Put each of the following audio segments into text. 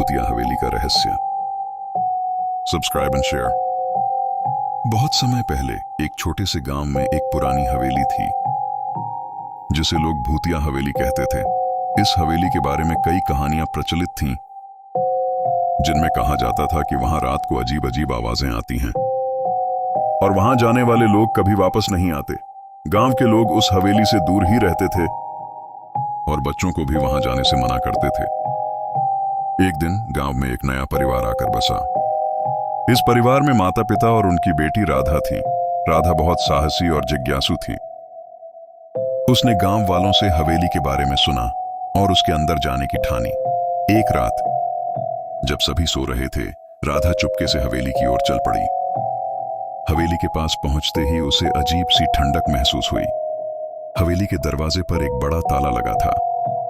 भूतिया हवेली का रहस्य। Subscribe and share. बहुत समय पहले एक छोटे से गांव में एक पुरानी हवेली थी जिसे लोग भूतिया हवेली कहते थे। इस हवेली के बारे में कई कहानियां प्रचलित थीं, जिनमें कहा जाता था कि वहां रात को अजीब अजीब आवाजें आती हैं और वहां जाने वाले लोग कभी वापस नहीं आते। गांव के लोग उस हवेली से दूर ही रहते थे और बच्चों को भी वहां जाने से मना करते थे। एक दिन गांव में एक नया परिवार आकर बसा। इस परिवार में माता पिता और उनकी बेटी राधा थी। राधा बहुत साहसी और जिज्ञासु थी। उसने गांव वालों से हवेली के बारे में सुना और उसके अंदर जाने की ठानी। एक रात जब सभी सो रहे थे, राधा चुपके से हवेली की ओर चल पड़ी। हवेली के पास पहुंचते ही उसे अजीब सी ठंडक महसूस हुई। हवेली के दरवाजे पर एक बड़ा ताला लगा था,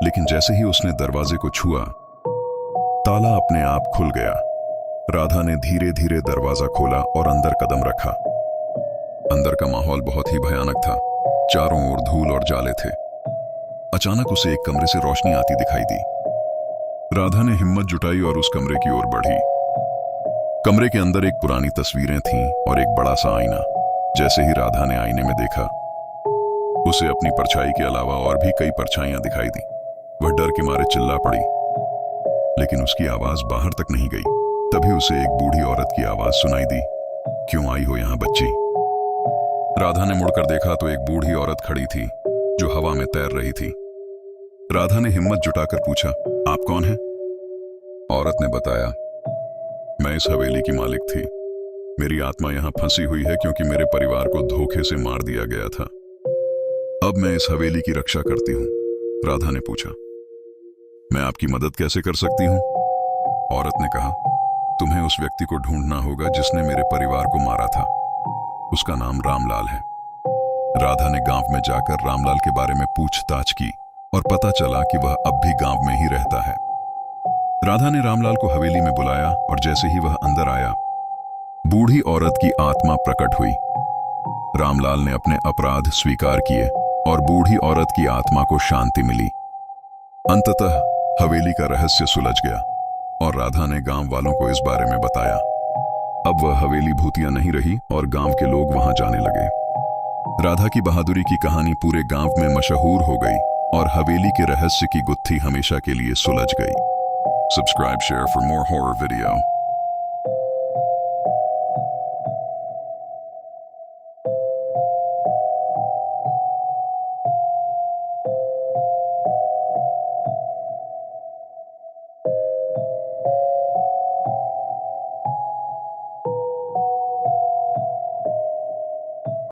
लेकिन जैसे ही उसने दरवाजे को छुआ, ताला अपने आप खुल गया। राधा ने धीरे धीरे दरवाजा खोला और अंदर कदम रखा। अंदर का माहौल बहुत ही भयानक था। चारों ओर धूल और जाले थे। अचानक उसे एक कमरे से रोशनी आती दिखाई दी। राधा ने हिम्मत जुटाई और उस कमरे की ओर बढ़ी। कमरे के अंदर एक पुरानी तस्वीरें थीं और एक बड़ा सा आईना। जैसे ही राधा ने आईने में देखा, उसे अपनी परछाई के अलावा और भी कई परछाइयां दिखाई दी। वह डर के मारे चिल्ला पड़ी, लेकिन उसकी आवाज बाहर तक नहीं गई। तभी उसे एक बूढ़ी औरत की आवाज सुनाई दी, क्यों आई हो यहां बच्ची? राधा ने मुड़कर देखा तो एक बूढ़ी औरत खड़ी थी जो हवा में तैर रही थी। राधा ने हिम्मत जुटाकर पूछा, आप कौन हैं? औरत ने बताया, मैं इस हवेली की मालिक थी। मेरी आत्मा यहां फंसी हुई है क्योंकि मेरे परिवार को धोखे से मार दिया गया था। अब मैं इस हवेली की रक्षा करती हूं। राधा ने पूछा, मैं आपकी मदद कैसे कर सकती हूं? औरत ने कहा, तुम्हें उस व्यक्ति को ढूंढना होगा जिसने मेरे परिवार को मारा था। उसका नाम रामलाल है। राधा ने गांव में जाकर रामलाल के बारे में पूछताछ की और पता चला कि वह अब भी गांव में ही रहता है। राधा ने रामलाल को हवेली में बुलाया और जैसे ही वह अंदर आया, बूढ़ी औरत की आत्मा प्रकट हुई। रामलाल ने अपने अपराध स्वीकार किए और बूढ़ी औरत की आत्मा को शांति मिली। अंततः हवेली का रहस्य सुलझ गया और राधा ने गांव वालों को इस बारे में बताया। अब वह हवेली भूतिया नहीं रही और गांव के लोग वहां जाने लगे। राधा की बहादुरी की कहानी पूरे गांव में मशहूर हो गई और हवेली के रहस्य की गुत्थी हमेशा के लिए सुलझ गई। Subscribe, share for more horror video.